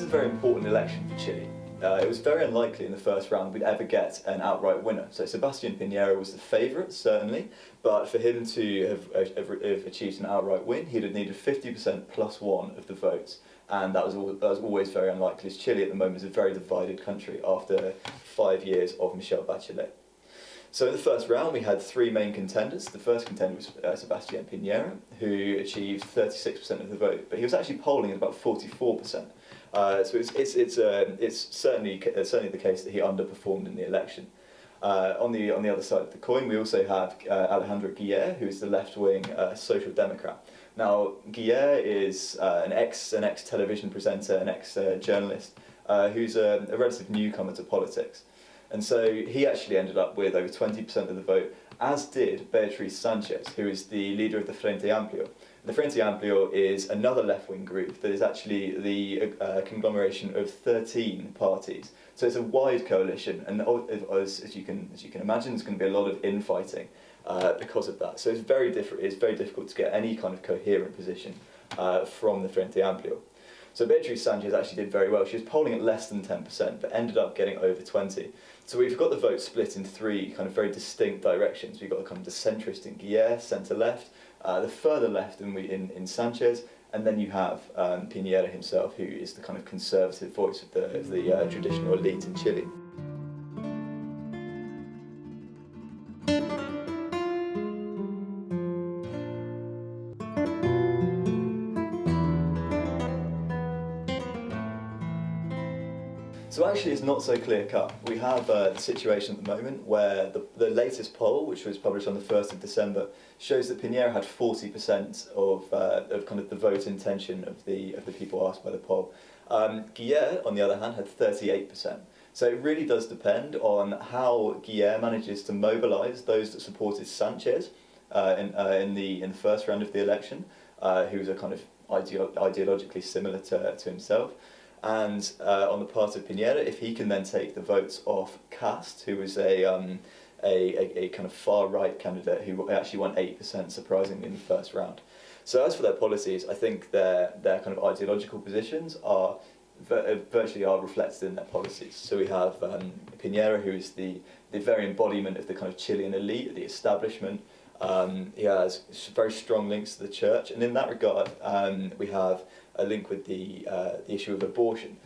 a very important election for Chile. It was very unlikely in the first round we'd ever get an outright winner. So Sebastian Piñera was the favourite, certainly, but for him to have achieved an outright win, he'd have needed 50% plus one of the votes. And that was always very unlikely, as Chile at the moment is a very divided country after 5 years of Michelle Bachelet. So in the first round we had three main contenders. The first contender was Sebastian Piñera, who achieved 36% of the vote, but he was actually polling at about 44%. So it's certainly the case that he underperformed in the election. On the other side of the coin, we also have Alejandro Guillier, who is the left-wing social democrat. Now, Guillier is an ex-television presenter, an ex-journalist, who's a relative newcomer to politics. And so he actually ended up with over 20% of the vote, as did Beatriz Sanchez, who is the leader of the Frente Amplio. The Frente Amplio is another left-wing group that is actually the conglomeration of 13 parties. So it's a wide coalition, and as you can imagine, there's going to be a lot of infighting because of that. So it's very difficult to get any kind of coherent position from the Frente Amplio. So Beatriz Sanchez actually did very well. She was polling at less than 10%, but ended up getting over 20%. So we've got the vote split in three kind of very distinct directions. We've got kind of the centrist in Guillier, centre-left, the further left in Sanchez, and then you have Piñera himself, who is the kind of conservative voice of the traditional elite in Chile. So actually it's not so clear-cut. We have the situation at the moment where the latest poll, which was published on the 1st of December, shows that Piñera had 40% of kind of the vote intention of the people asked by the poll. Guillier, on the other hand, had 38%. So it really does depend on how Guillier manages to mobilise those that supported Sanchez in the first round of the election, who was a kind of ideologically similar to himself. And on the part of Piñera, if he can then take the votes off Cast, who was a kind of far-right candidate who actually won 8%, surprisingly, in the first round. So as for their policies, I think their kind of ideological positions are virtually reflected in their policies. So we have Piñera, who is the very embodiment of the kind of Chilean elite, the establishment. He has very strong links to the church, and in that regard, we have a link with the issue of abortion.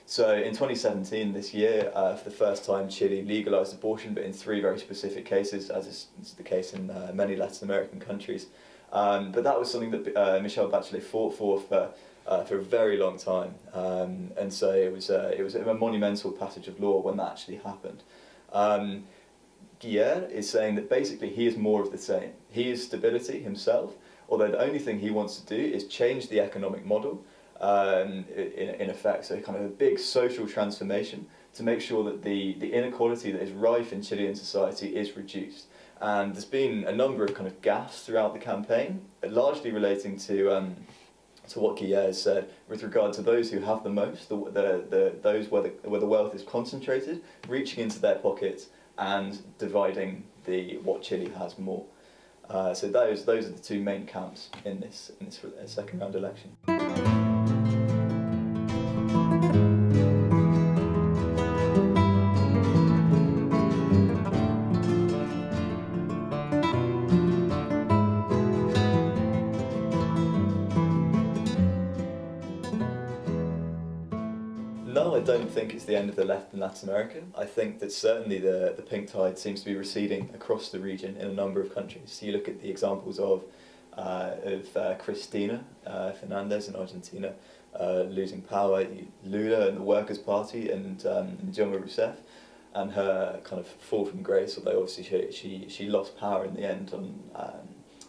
So in 2017, this year, for the first time, Chile legalised abortion, but in three very specific cases, as is the case in many Latin American countries. But that was something that Michelle Bachelet fought for a very long time, and so it was a monumental passage of law when that actually happened. Guillier is saying that basically he is more of the same. He is stability himself, although the only thing he wants to do is change the economic model, in effect, so kind of a big social transformation to make sure that the inequality that is rife in Chilean society is reduced. And there's been a number of kind of gaffes throughout the campaign, largely relating to what Guillier has said with regard to those who have the most, those where the wealth is concentrated, reaching into their pockets and dividing what Chile has more. So those are the two main camps in this second round election. No, I don't think it's the end of the left in Latin America. I think that certainly the pink tide seems to be receding across the region in a number of countries. So you look at the examples of Cristina Fernandez in Argentina losing power, Lula and the Workers' Party, and Dilma Rousseff, and her kind of fall from grace, although obviously she lost power in the end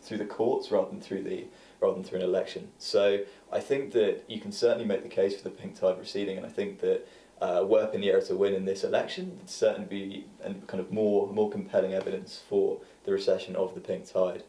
through the courts rather than through an election. So I think that you can certainly make the case for the pink tide receding, and I think that were Piñera to win in this election, would certainly be kind of more compelling evidence for the recession of the pink tide.